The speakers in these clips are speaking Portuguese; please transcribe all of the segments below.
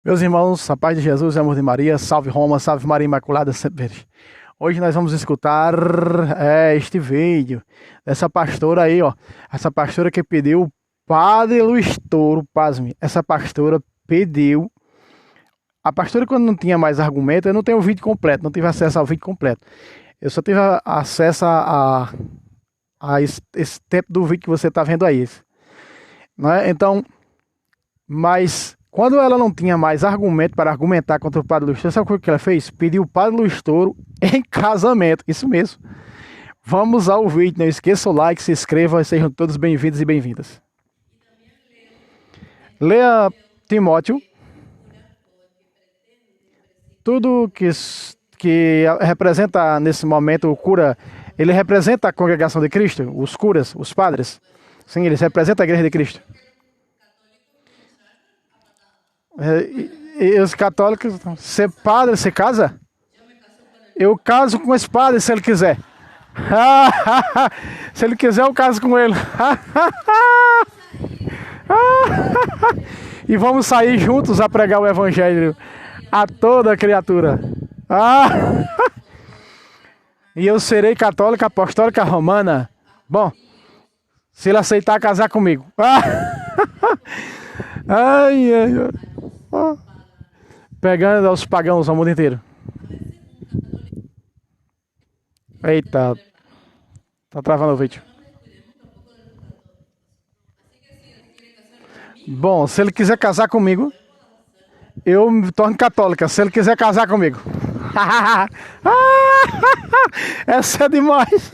Meus irmãos, a paz de Jesus e amor de Maria, salve Roma, salve Maria Imaculada sempre. Hoje nós vamos escutar este vídeo dessa pastora aí, ó. Essa pastora que pediu o Padre Luiz Toro, pasme. Essa pastora pediu. A pastora, quando não tinha mais argumento, eu não tenho o vídeo completo, não tive acesso ao vídeo completo. Eu só tive acesso a esse tempo do vídeo que você está vendo aí. Né? Então, mas quando ela não tinha mais argumento para argumentar contra o Padre Luiz Toro, sabe o que ela fez? Pediu o Padre Luiz Toro em casamento. Isso mesmo. Vamos ao vídeo. Não esqueça o like, se inscreva e sejam todos bem-vindos e bem-vindas. Leia Timóteo. Tudo que representa nesse momento o cura, ele representa a congregação de Cristo, os curas, os padres. Sim, eles representam a igreja de Cristo. E os católicos, ser padre, se casa? Eu caso com esse padre se ele quiser. Se ele quiser, eu caso com ele. E vamos sair juntos a pregar o evangelho a toda criatura. E eu serei católica, apostólica, romana. Bom, se ele aceitar casar comigo. Ai. Pegando aos pagãos ao mundo inteiro. Eita. Tá travando o vídeo. Bom, se ele quiser casar comigo, eu me torno católica. Se ele quiser casar comigo. Essa é demais.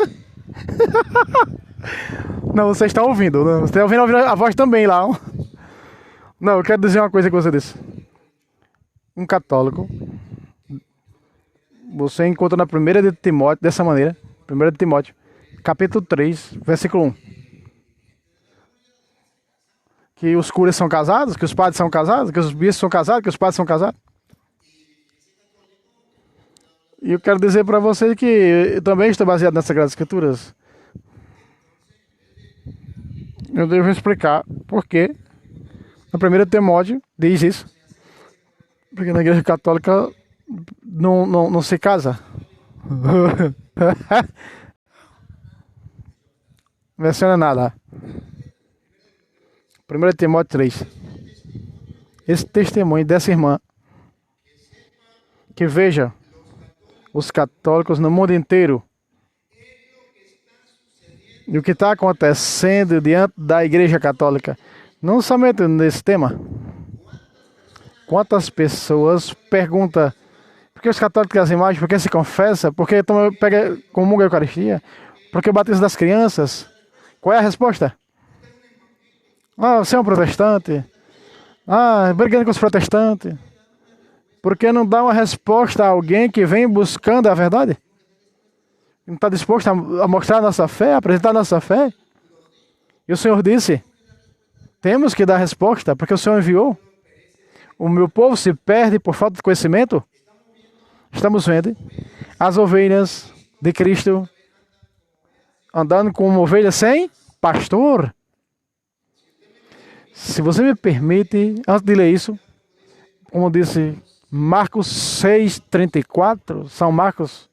Não, vocês estão ouvindo. Vocês estão ouvindo a voz também lá. Não, eu quero dizer uma coisa que você disse. Um católico, você encontra na primeira de Timóteo, dessa maneira, primeira de Timóteo, capítulo 3, versículo 1. Que os curas são casados, que os padres são casados, que os bispos são casados, que os padres são casados. E eu quero dizer para vocês que eu também estou baseado nessas Sagradas Escrituras. Eu devo explicar por quê. Na primeira de Timóteo diz isso. Porque na igreja católica não se casa. Não menciona nada. 1 Timóteo 3. Esse testemunho dessa irmã, que veja os católicos no mundo inteiro e o que está acontecendo diante da igreja católica, não somente nesse tema. Quantas pessoas perguntam por que os católicos têm as imagens, por que se confessa, por que comunga a Eucaristia, por que o batismo das crianças? Qual é a resposta? Você é um protestante. Brigando com os protestantes. Por que não dá uma resposta a alguém que vem buscando a verdade? Não está disposto a mostrar a nossa fé, a apresentar a nossa fé? E o Senhor disse, temos que dar resposta, porque o Senhor enviou. O meu povo se perde por falta de conhecimento. Estamos vendo as ovelhas de Cristo andando como uma ovelha sem pastor. Se você me permite, antes de ler isso, como disse Marcos 6:34, São Marcos,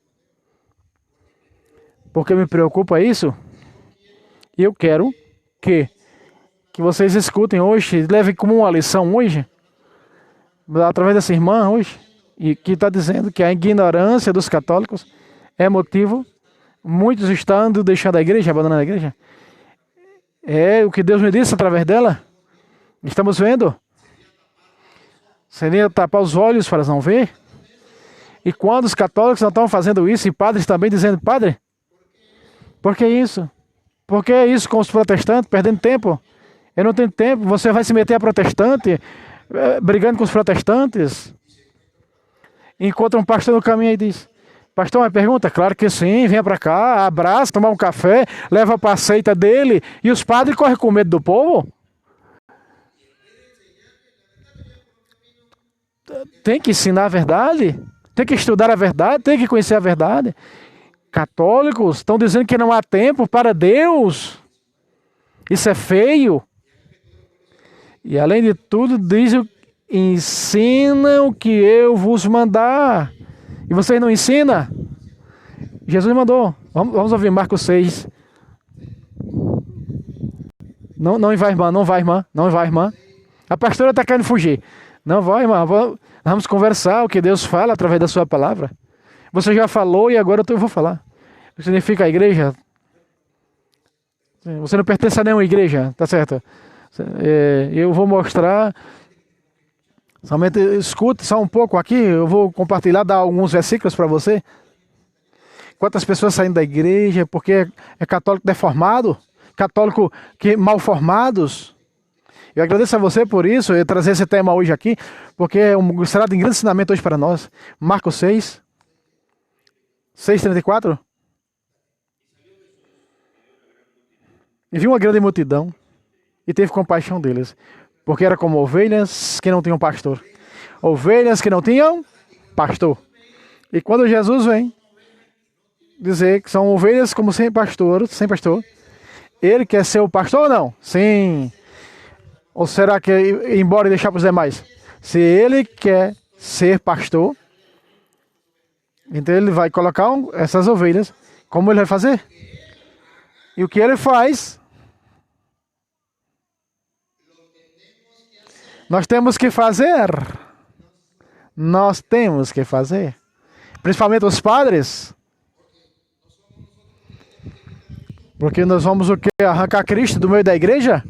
porque me preocupa isso, e eu quero que vocês escutem hoje, levem como uma lição hoje, através dessa irmã hoje, e que está dizendo que a ignorância dos católicos é motivo, muitos estão deixando a igreja, abandonando a igreja. É o que Deus me disse através dela. Estamos vendo. Seria tapar os olhos para não ver. E quando os católicos não estão fazendo isso, e padres também dizendo, padre, por que isso? Por que isso com os protestantes, perdendo tempo? Eu não tenho tempo, você vai se meter a protestante, brigando com os protestantes. Encontra um pastor no caminho e diz, pastor, uma pergunta? Claro que sim, venha para cá, abraça, tomar um café, leva para a seita dele, e os padres correm com medo do povo? Tem que ensinar a verdade, tem que estudar a verdade, tem que conhecer a verdade. Católicos estão dizendo que não há tempo para Deus. Isso é feio. E além de tudo, diz ensina o que eu vos mandar. E vocês não ensinam? Jesus mandou. Vamos ouvir Marcos 6. Não vai, irmã, não vai, irmã, não vai, irmã. A pastora está querendo fugir. Não vai, irmã, vamos conversar o que Deus fala através da sua palavra. Você já falou e agora eu vou falar. O que significa a igreja? Você não pertence a nenhuma igreja, tá certo? Eu vou mostrar. Somente escute só um pouco aqui. Eu vou compartilhar, dar alguns versículos para você. Quantas pessoas saem da igreja porque é católico deformado? Católico mal formados? Eu agradeço a você por isso, eu trazer esse tema hoje aqui, porque será de grande ensinamento hoje para nós. Marcos 6, 6:34. E viu uma grande multidão e teve compaixão deles, porque era como ovelhas que não tinham pastor. Ovelhas que não tinham pastor. E quando Jesus vem dizer que são ovelhas como sem pastor, ele quer ser o pastor ou não? Sim. Ou será que ir embora e deixar para os demais? Se ele quer ser pastor, então ele vai colocar essas ovelhas. Como ele vai fazer? E o que ele faz? Nós temos que fazer. Nós temos que fazer. Principalmente os padres. Porque nós vamos o quê? Arrancar Cristo do meio da igreja?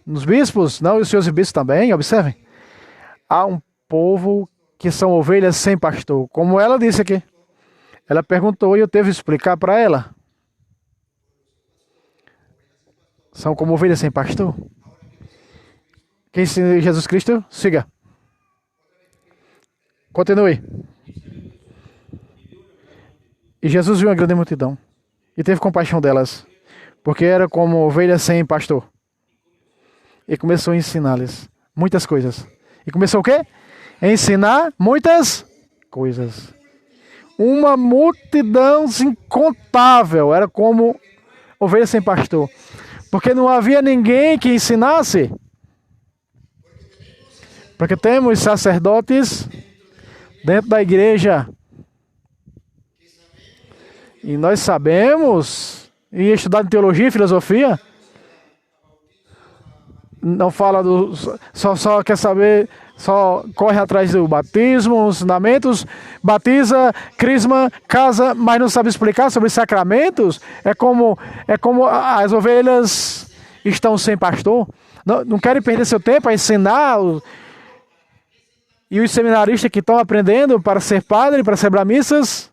Nos bispos? Não, e os seus bispos também, observem. Há um povo que são ovelhas sem pastor. Como ela disse aqui. Ela perguntou e eu teve que explicar para ela. São como ovelhas sem pastor. Quem ensina Jesus Cristo? Siga. Continue. E Jesus viu uma grande multidão. E teve compaixão delas. Porque era como ovelhas sem pastor. E começou a ensinar-lhes muitas coisas. E começou o quê? A ensinar muitas coisas. Uma multidão incontável. Era como ovelhas sem pastor. Porque não havia ninguém que ensinasse. Porque temos sacerdotes dentro da igreja. E nós sabemos, e estudar teologia e filosofia, não fala do... Só quer saber, só corre atrás do batismo, os ensinamentos, batiza, crisma, casa, mas não sabe explicar sobre sacramentos. É como as ovelhas estão sem pastor. Não querem perder seu tempo a ensinar. E os seminaristas que estão aprendendo para ser padre, para celebrar missas,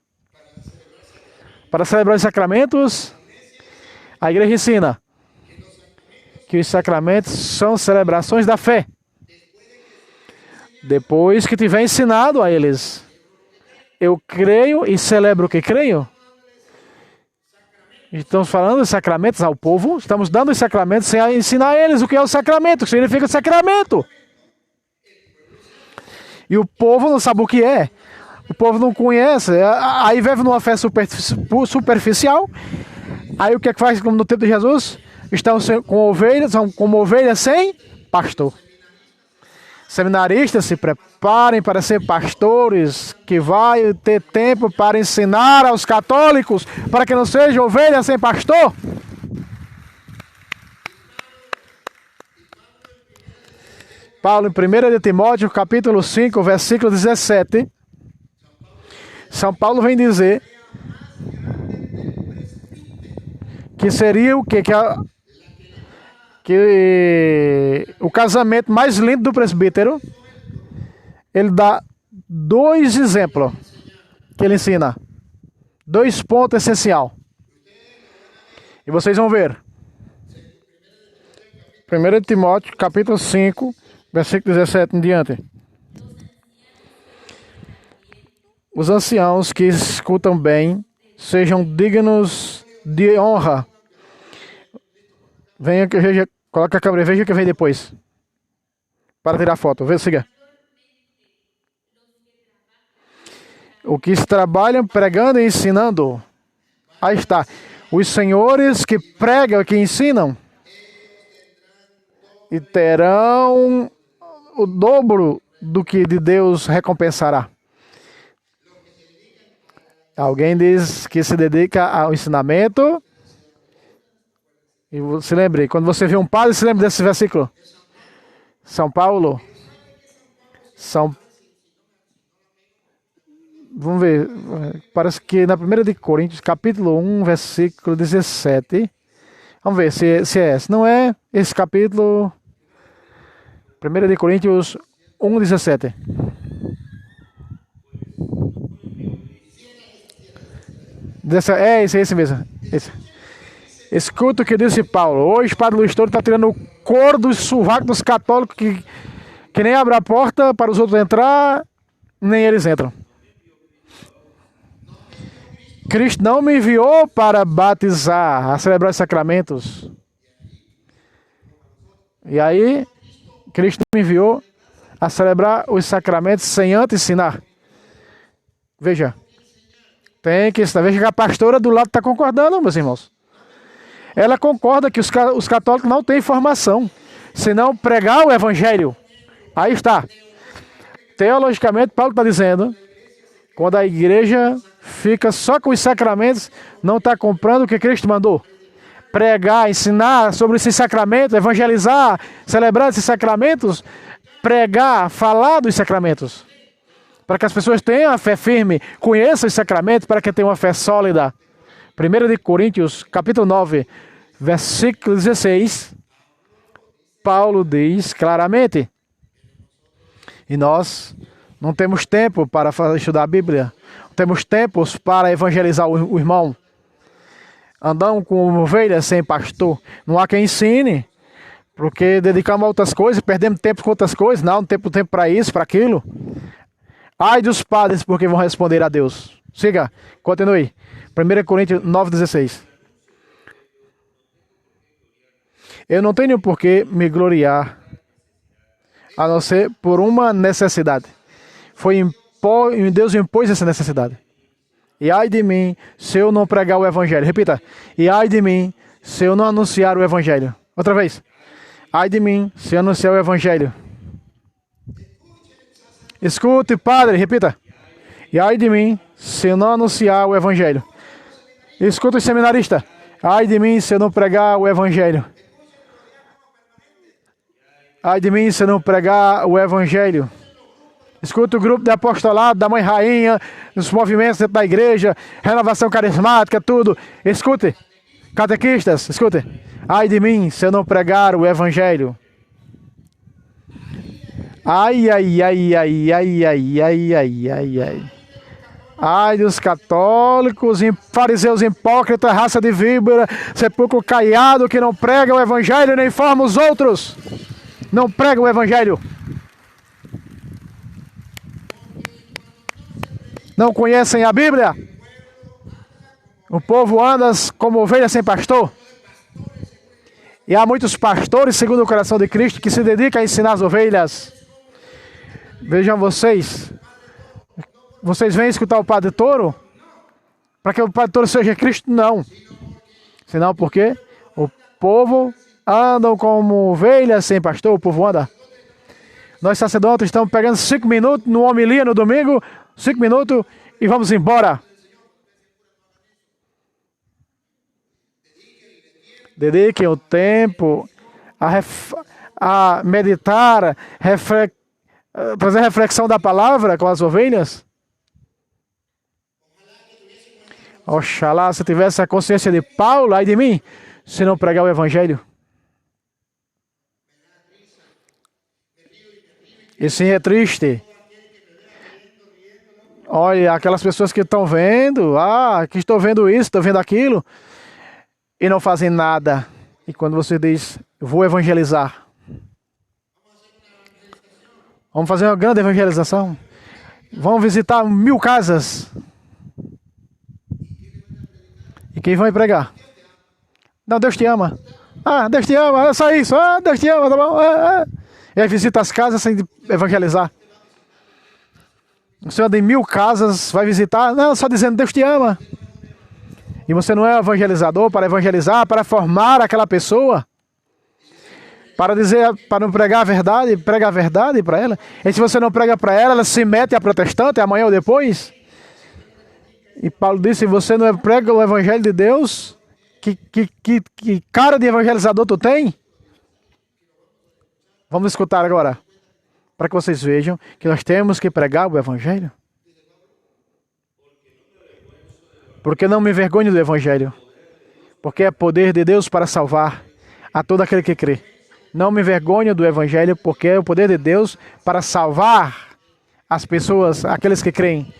para celebrar os sacramentos, a igreja ensina que os sacramentos são celebrações da fé. Depois que tiver ensinado a eles, eu creio e celebro o que creio. Estamos falando de sacramentos ao povo, estamos dando os sacramentos sem ensinar a eles o que é o sacramento, o que significa sacramento. E o povo não sabe o que é. O povo não conhece. Aí vive numa fé superficial. Aí o que é que faz como no tempo de Jesus? Estão com ovelhas, são como ovelhas sem pastor. Seminaristas, se preparem para ser pastores, que vai ter tempo para ensinar aos católicos, para que não sejam ovelhas sem pastor. Paulo, em 1 de Timóteo, capítulo 5, versículo 17, São Paulo vem dizer que seria o quê? Que o casamento mais lindo do presbítero, ele dá 2 exemplos que ele ensina. 2 pontos essenciais. E vocês vão ver. 1 Timóteo, capítulo 5, versículo 17 em diante. Os anciãos que escutam bem sejam dignos de honra. Venha que eu já coloque a câmera e veja o que vem depois. Para tirar foto. Vê, siga. O que trabalham pregando e ensinando. Aí está. Os senhores que pregam e que ensinam. E terão o dobro do que de Deus recompensará. Alguém diz que se dedica ao ensinamento. E se lembre, quando você vê um padre, se lembre desse versículo. São Paulo. Vamos ver. Parece que na 1 de Coríntios, capítulo 1, versículo 17. Vamos ver se é esse. Não é esse capítulo. 1 de Coríntios 1, 17. É esse mesmo. Esse. Escuta o que disse Paulo. Hoje, Padre Luiz Toro está tirando o couro dos sovacos dos católicos que nem abre a porta para os outros entrar, nem eles entram. Cristo não me enviou para batizar, a celebrar os sacramentos. E aí, Cristo me enviou a celebrar os sacramentos sem antes ensinar. Veja. Tem que estar. Veja que a pastora do lado está concordando, meus irmãos. Ela concorda que os católicos não têm formação, senão pregar o evangelho. Aí está. Teologicamente, Paulo está dizendo, quando a igreja fica só com os sacramentos, não está comprando o que Cristo mandou. Pregar, ensinar sobre esses sacramentos, evangelizar, celebrar esses sacramentos, pregar, falar dos sacramentos. Para que as pessoas tenham a fé firme, conheçam os sacramentos, para que tenham uma fé sólida. 1 de Coríntios, capítulo 9, versículo 16, Paulo diz claramente, e nós não temos tempo para estudar a Bíblia, não temos tempos para evangelizar o irmão. Andamos como ovelhas sem pastor, não há quem ensine, porque dedicamos a outras coisas, perdemos tempo com outras coisas, não temos tempo para isso, para aquilo. Ai dos padres, porque vão responder a Deus. Siga, continue. 1 Coríntios 9,16. Eu não tenho por que me gloriar, a não ser por uma necessidade. Deus impôs essa necessidade. E ai de mim, se eu não pregar o evangelho. Repita. E ai de mim, se eu não anunciar o evangelho. Outra vez. Ai de mim, se eu anunciar o evangelho. Escute, padre, repita. E ai de mim, se eu não anunciar o evangelho. Escuta, seminarista. Ai de mim, se eu não pregar o evangelho. Ai de mim, se eu não pregar o evangelho. Escuta o grupo de apostolado, da Mãe Rainha, os movimentos dentro da igreja, renovação carismática, tudo. Escute, catequistas, escute. Ai de mim, se eu não pregar o evangelho. Ai, ai, ai, ai, ai, ai, ai, ai, ai, ai. Ai dos católicos, fariseus hipócritas, raça de víbora, sepulcro caiado, que não prega o evangelho nem forma os outros. Não prega o evangelho. Não conhecem a Bíblia. O povo anda como ovelha sem pastor. E há muitos pastores, segundo o coração de Cristo, que se dedicam a ensinar as ovelhas. Vejam vocês. Vocês vêm escutar o Padre Toro? Para que o Padre Toro seja Cristo? Não. Senão porque o povo andam como ovelhas sem pastor. O povo anda. Nós sacerdotes estamos pegando 5 minutos no homilia no domingo. 5 minutos e vamos embora. Dediquem o tempo a meditar, fazer reflexão da palavra com as ovelhas. Oxalá se tivesse a consciência de Paulo, ai de mim, se não pregar o evangelho. E sim, é triste. Olha, aquelas pessoas que estão vendo, que estou vendo isso, estou vendo aquilo, e não fazem nada. E quando você diz, vou evangelizar. Vamos fazer uma grande evangelização. Vamos visitar 1000 casas. E quem vai pregar? Não, Deus te ama. Deus te ama, é só isso. Deus te ama, tá bom? E aí visita as casas sem evangelizar. O senhor anda em 1000 casas, vai visitar, não, só dizendo Deus te ama. E você não é evangelizador para evangelizar, para formar aquela pessoa. para dizer, para não pregar a verdade, prega a verdade para ela. E se você não prega para ela, ela se mete a protestante amanhã ou depois. E Paulo disse, você não prega o evangelho de Deus? Que cara de evangelizador tu tem? Vamos escutar agora, para que vocês vejam que nós temos que pregar o evangelho. Porque não me envergonho do evangelho, porque é poder de Deus para salvar a todo aquele que crê. Não me envergonho do evangelho, porque é o poder de Deus para salvar as pessoas, aqueles que creem.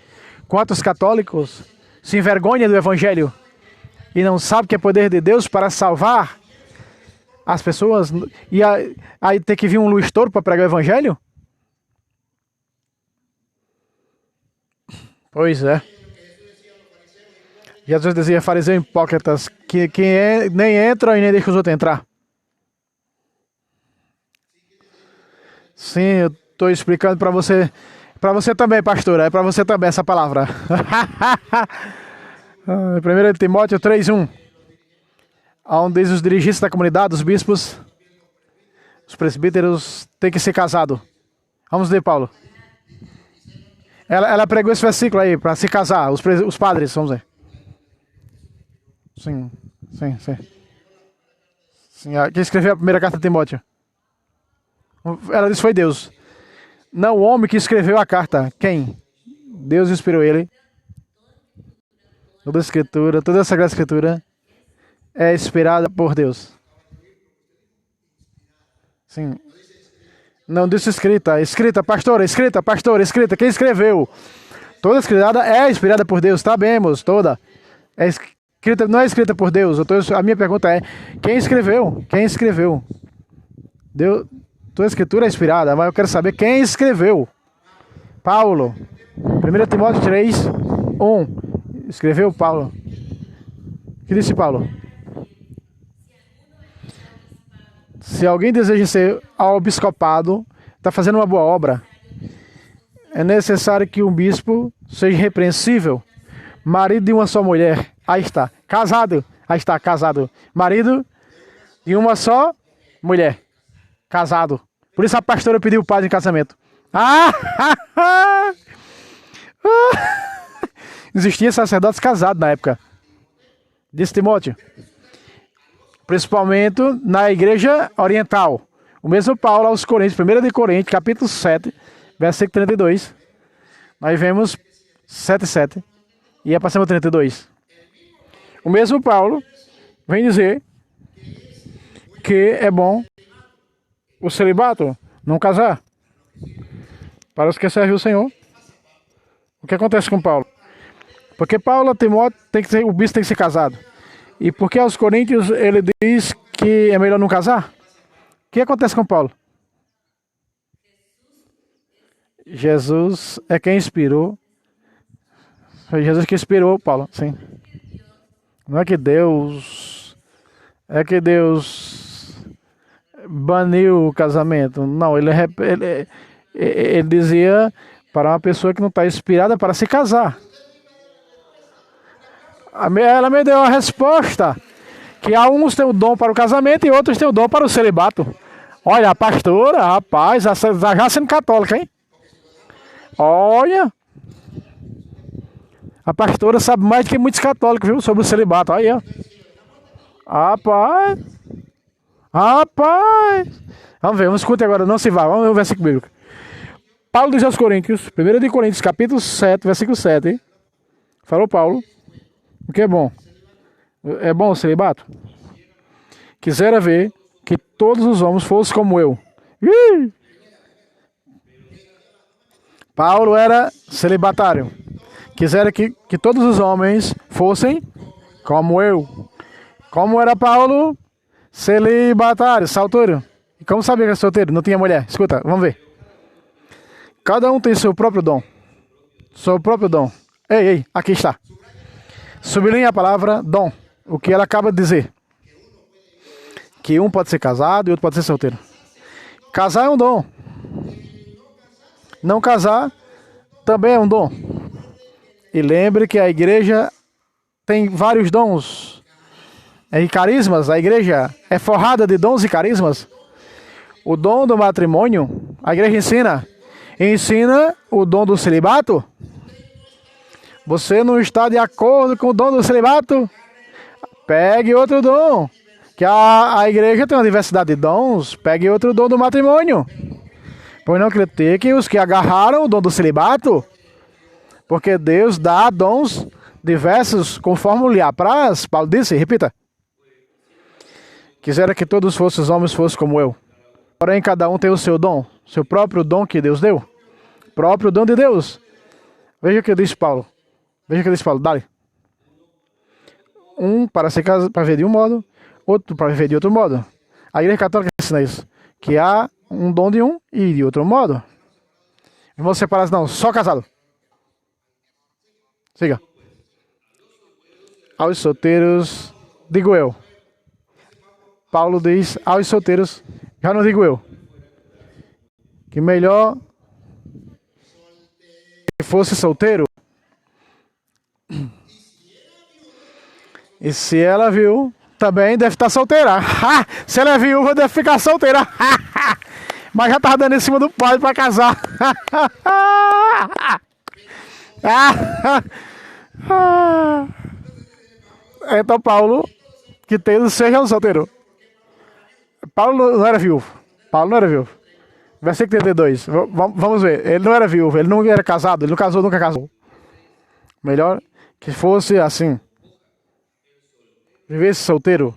Quantos católicos se envergonham do evangelho e não sabem que é poder de Deus para salvar as pessoas? E aí tem que vir um Luiz Toro para pregar o evangelho? Pois é. Jesus dizia, fariseu hipócritas, que nem entram e nem deixam os outros entrar. Sim, eu estou explicando para você também, pastora, é para você também essa palavra. 1 Timóteo 3:1, onde diz os dirigentes da comunidade, os bispos, os presbíteros têm que ser casados. Vamos ler, Paulo. Ela pregou esse versículo aí, para se casar, os padres, vamos ver. Sim. Quem escreveu a primeira carta de Timóteo? Ela disse foi Deus. Não o homem que escreveu a carta. Quem? Deus inspirou ele. Toda a escritura, toda a Sagrada Escritura é inspirada por Deus. Sim. Não disse escrita, pastora. Quem escreveu? Toda a escritura é inspirada por Deus, sabemos, toda. É escrita, não é escrita por Deus. A minha pergunta é, quem escreveu? Deus, toda a escritura é inspirada, mas eu quero saber quem escreveu. Paulo. 1 Timóteo 3:1. Escreveu Paulo. O que disse Paulo? Se alguém deseja ser ao bispado, está fazendo uma boa obra, é necessário que um bispo seja irrepreensível, marido de uma só mulher. Aí está, casado. Marido de uma só mulher. Casado. Por isso a pastora pediu o padre em casamento. Existiam sacerdotes casados na época. Disse Timóteo. Principalmente na igreja oriental. O mesmo Paulo aos Coríntios, 1 de Coríntios, capítulo 7, versículo 32. Nós vemos 7:7. E é para cima 32. O mesmo Paulo vem dizer que é bom o celibato, não casar, para os que servem o Senhor. O que acontece com Paulo? Porque Paulo, Timóteo, o bispo tem que ser casado. E porque aos Coríntios ele diz que é melhor não casar? O que acontece com Paulo? Jesus é quem inspirou. Foi Jesus que inspirou Paulo, sim. Não é que Deus baniu o casamento. Não, ele dizia para uma pessoa que não está inspirada para se casar. Ela me deu uma resposta que há uns têm o dom para o casamento e outros têm o dom para o celibato. Olha, a pastora, rapaz, já sendo católica, hein? Olha, a pastora sabe mais do que muitos católicos, viu, sobre o celibato. Aí, ó. Rapaz. Vamos ver, vamos escutar agora, não se vá. Vamos ver o versículo bíblico. Paulo diz aos Coríntios, 1 de Coríntios, capítulo 7, versículo 7. Falou Paulo. O que é bom? É bom o celibato? Quisera ver que todos os homens fossem como eu. Paulo era celibatário. Quisera que todos os homens fossem como eu. Como era Paulo? Celibatário, solteiro. E como sabia que era solteiro? Não tinha mulher. Escuta, vamos ver. Cada um tem seu próprio dom. Seu próprio dom. Ei, aqui está. Sublinha a palavra dom. O que ela acaba de dizer. Que um pode ser casado e outro pode ser solteiro. Casar é um dom. Não casar também é um dom. E lembre que a igreja tem vários dons. E carismas. A igreja é forrada de dons e carismas. o dom do matrimônio? A igreja ensina o dom do celibato? Você não está de acordo com o dom do celibato? Pegue outro dom. Que a igreja tem uma diversidade de dons. Pegue outro dom do matrimônio. Pois não critique os que agarraram o dom do celibato. Porque Deus dá dons diversos conforme lhe apraz. Paulo disse, repita. Quisera que todos os homens fossem como eu. Porém, cada um tem o seu dom. Seu próprio dom que Deus deu. Próprio dom de Deus. Veja o que diz Paulo. Dale. Um para ser casado, para viver de um modo, outro para viver de outro modo. A igreja católica ensina isso. Que há um dom de um e de outro modo. Irmãos separados não, só casado. Siga. Aos solteiros, digo eu. Paulo diz aos solteiros, já não digo eu. Que melhor que fosse solteiro. E se ela viu, também deve estar solteira. Se ela é viúva, deve ficar solteira. Mas já estava dando em cima do padre para casar. Então Paulo, que tem, seja um solteiro. Paulo não era viúvo. Versículo 32. Vamos ver. Ele não era viúvo, ele não era casado, ele não casou, nunca casou. Melhor que fosse assim. Vivesse solteiro.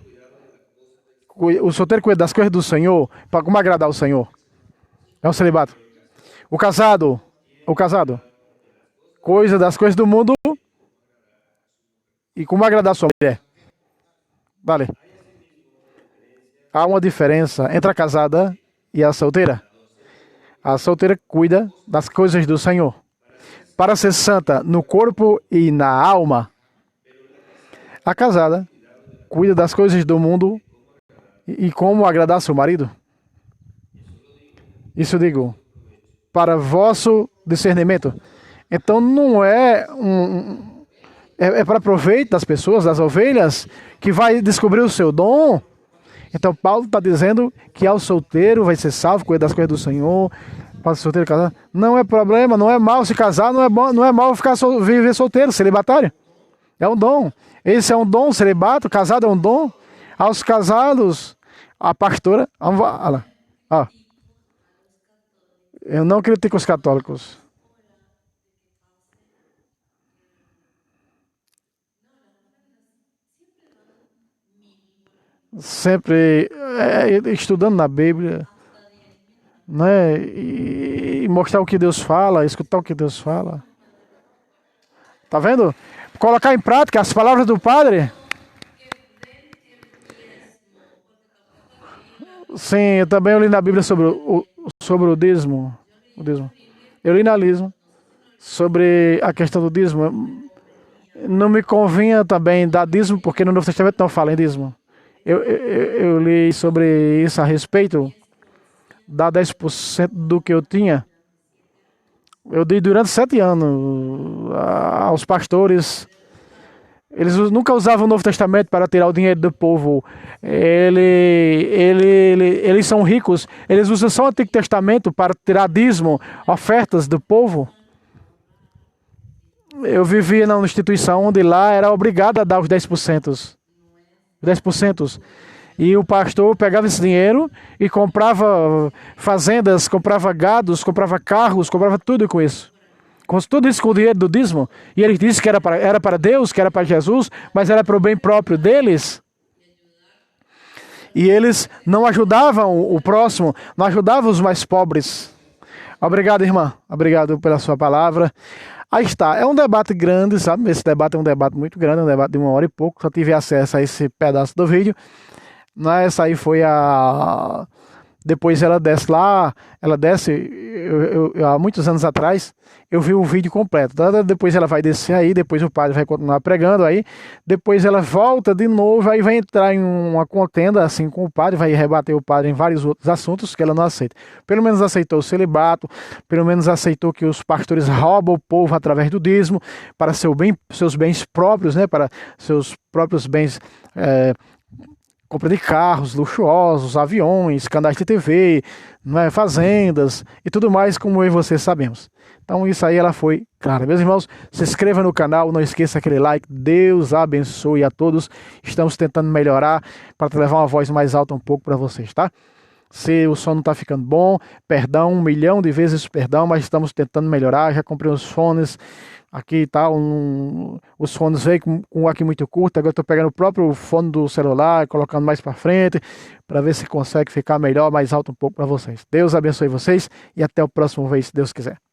O solteiro cuida das coisas do Senhor, para como agradar o Senhor. É o celibato. O casado, coisa das coisas do mundo e como agradar a sua mulher. Vale. Há uma diferença entre a casada e a solteira. A solteira cuida das coisas do Senhor. Para ser santa no corpo e na alma. A casada cuida das coisas do mundo e como agradar seu marido. Isso eu digo para vosso discernimento. Então não é é para proveito das pessoas, das ovelhas, que vai descobrir o seu dom. Então Paulo está dizendo que ao solteiro vai ser salvo, cuidar das coisas do Senhor. Para o solteiro casar, não é problema, não é mal se casar, não é bom, não é mal viver solteiro, celibatário. É um dom. Esse é um dom, celibato, casado é um dom. Aos casados, a pastora, olha lá, eu não critico os católicos. Sempre estudando na Bíblia, né? E mostrar o que Deus fala, escutar o que Deus fala. Tá vendo? Colocar em prática as palavras do Padre. Sim, eu também li na Bíblia sobre o dízimo. Eu li na dízimo sobre a questão do dízimo. Não me convinha também dar dízimo, porque no Novo Testamento não fala em dízimo. Eu li sobre isso a respeito. Dar 10% do que eu tinha. Eu dei durante 7 anos aos pastores. Eles nunca usavam o Novo Testamento para tirar o dinheiro do povo. Eles são ricos. Eles usam só o Antigo Testamento para tirar dízimo, ofertas do povo. Eu vivia numa instituição onde lá era obrigado a dar os 10%. 10%. E o pastor pegava esse dinheiro e comprava fazendas, comprava gados, comprava carros, comprava tudo com isso. Tudo isso com o dinheiro do dízimo. E ele disse que era para Deus, que era para Jesus, mas era para o bem próprio deles. E eles não ajudavam o próximo, não ajudavam os mais pobres. Obrigado, irmã. Obrigado pela sua palavra. Aí está. É um debate grande, sabe? Esse debate é um debate muito grande, um debate de 1 hora e pouco. Só tive acesso a esse pedaço do vídeo. Essa aí foi a... Depois ela desce lá, há muitos anos atrás, eu vi o vídeo completo. Depois ela vai descer aí, depois o padre vai continuar pregando aí, depois ela volta de novo, aí vai entrar em uma contenda assim com o padre, vai rebater o padre em vários outros assuntos que ela não aceita. Pelo menos aceitou o celibato, pelo menos aceitou que os pastores roubam o povo através do dízimo, para seus bens próprios, né, para seus próprios bens compra de carros luxuosos, aviões, canais de TV, não é, fazendas e tudo mais, como eu e você sabemos. Então isso aí ela foi clara. Meus irmãos, se inscreva no canal, não esqueça aquele like. Deus abençoe a todos. Estamos tentando melhorar para levar uma voz mais alta um pouco para vocês, tá? Se o som não está ficando bom, perdão, 1 milhão de vezes perdão, mas estamos tentando melhorar. Já comprei os fones aqui e tal. Os fones veio com um aqui muito curto. Agora estou pegando o próprio fone do celular, colocando mais para frente, para ver se consegue ficar melhor, mais alto um pouco para vocês. Deus abençoe vocês e até o próximo vez, se Deus quiser.